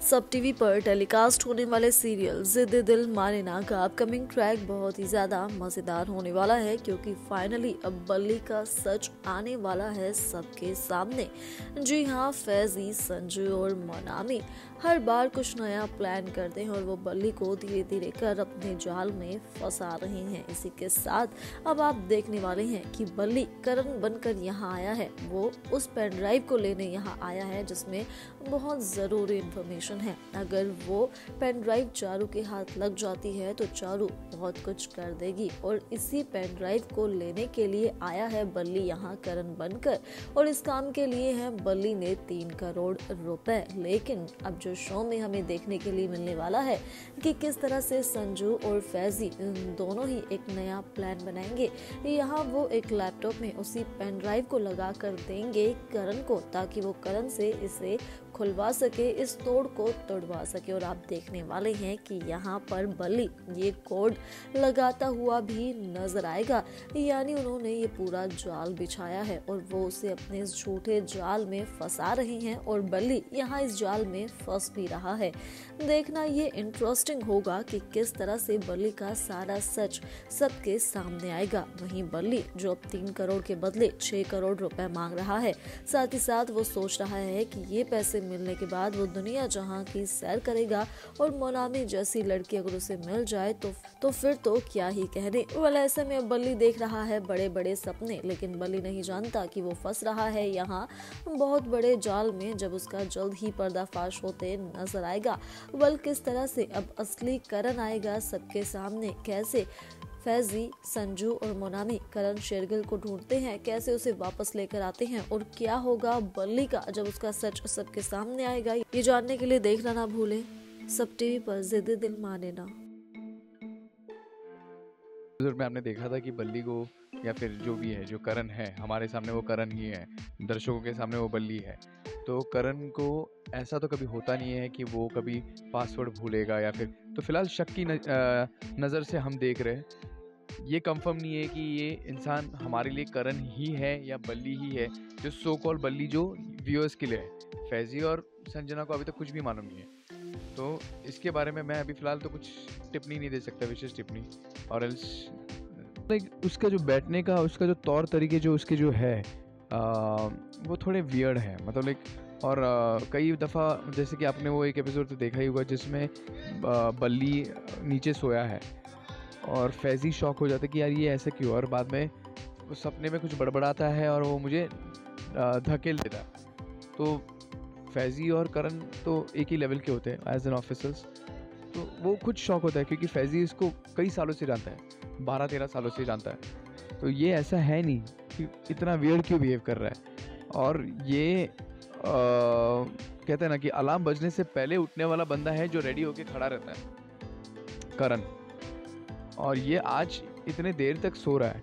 सब टीवी पर टेलीकास्ट होने वाले सीरियल जिद दिल माने ना का अपकमिंग ट्रैक बहुत ही ज्यादा मजेदार होने वाला है, क्योंकि फाइनली अब बल्ली का सच आने वाला है सबके सामने। जी हाँ, फैजी, संजू और मोनामी हर बार कुछ नया प्लान करते हैं और वो बल्ली को धीरे धीरे कर अपने जाल में फंसा रहे हैं। इसी के साथ अब आप देखने वाले हैं कि बल्ली करण बनकर यहाँ आया है। वो उस पेन ड्राइव को लेने यहाँ आया है जिसमें बहुत जरूरी इंफॉर्मेशन है। अगर वो पेन ड्राइव चारू के हाथ लग जाती है तो चारू बहुत कुछ कर देगी, और इसी पेन ड्राइव को लेने के लिए आया है बल्ली यहाँ करण बनकर, और इस काम के लिए है बल्ली ने 3 करोड़ रुपए। लेकिन अब जो शो में हमें देखने के लिए मिलने वाला है कि किस तरह से संजू और फैजी दोनों ही एक नया प्लान बनाएंगे। यहाँ वो एक लैपटॉप में उसी पेन ड्राइव को लगा कर देंगे करण को, ताकि वो करण से इसे खुलवा सके, इस तोड़ को तोड़वा सके। और आप देखने वाले हैं कि यहाँ पर बल्ली ये कोड लगाता हुआ भी नजर आएगा, यानी उन्होंने ये पूरा जाल बिछाया है और वो उसे अपने इस झूठे जाल में फंसा रहे हैं, और बल्ली यहाँ इस जाल में फंस भी रहा है। देखना ये इंटरेस्टिंग होगा कि किस तरह से बल्ली का सारा सच सबके सामने आएगा। वहीं बल्ली जो अब 3 करोड़ के बदले 6 करोड़ रुपए मांग रहा है, साथ ही साथ वो सोच रहा है कि ये पैसे मिलने के बाद वो दुनिया जहां की सैर करेगा, और मोनामी जैसी लड़की अगर उसे मिल जाए तो फिर तो क्या ही कहने। वाला ऐसे में बल्ली देख रहा है बड़े बड़े सपने, लेकिन बल्ली नहीं जानता कि वो फंस रहा है यहाँ बहुत बड़े जाल में, जब उसका जल्द ही पर्दाफाश होते नजर आएगा। बल किस तरह से अब असली करण आएगा सबके सामने, कैसे फैजी, संजू और मोनामी करण शेरगिल को ढूंढते हैं, कैसे उसे वापस लेकर आते हैं, और क्या होगा बल्ली का जब उसका सच सबके सामने आएगा। ये जानने के लिए देखना ना भूलें सब टीवी पर जिद दिल माने ना। में आपने देखा था कि बल्ली को, या फिर जो भी है, जो करण है, हमारे सामने वो करण ही है, दर्शकों के सामने वो बल्ली है। तो करण को ऐसा तो कभी होता नहीं है कि वो कभी पासवर्ड भूलेगा, या फिर तो फिलहाल शक की नज़र से हम देख रहे हैं। ये कंफर्म नहीं है कि ये इंसान हमारे लिए करण ही है या बल्ली ही है, जो सो कॉल बल्ली जो व्यूअर्स के लिए है। फैजी और संजना को अभी तक कुछ भी मालूम नहीं है, तो इसके बारे में मैं अभी फ़िलहाल तो कुछ टिप्पणी नहीं दे सकता, विशेष टिप्पणी। और एल्स लाइक उसका जो बैठने का, उसका जो तौर तरीके जो उसके जो है वो थोड़े वियर्ड है, मतलब लाइक। और कई दफ़ा जैसे कि आपने वो एक एपिसोड तो देखा ही होगा जिसमें बल्ली नीचे सोया है और फैजी शॉक हो जाता है कि यार ये ऐसे क्यों, और बाद में उस सपने में कुछ बड़बड़ाता है और वो मुझे धकेल देता है। तो फैजी और करण तो एक ही लेवल के होते हैं एज एन ऑफिसर्स, तो वो खुद शॉक होता है क्योंकि फैजी इसको कई सालों से जानता है, 12-13 सालों से जानता है। तो ये ऐसा है नहीं कि इतना वियर्ड क्यों बिहेव कर रहा है। और ये कहते हैं ना कि अलार्म बजने से पहले उठने वाला बंदा है जो रेडी होके खड़ा रहता है, करण। और ये आज इतने देर तक सो रहा है,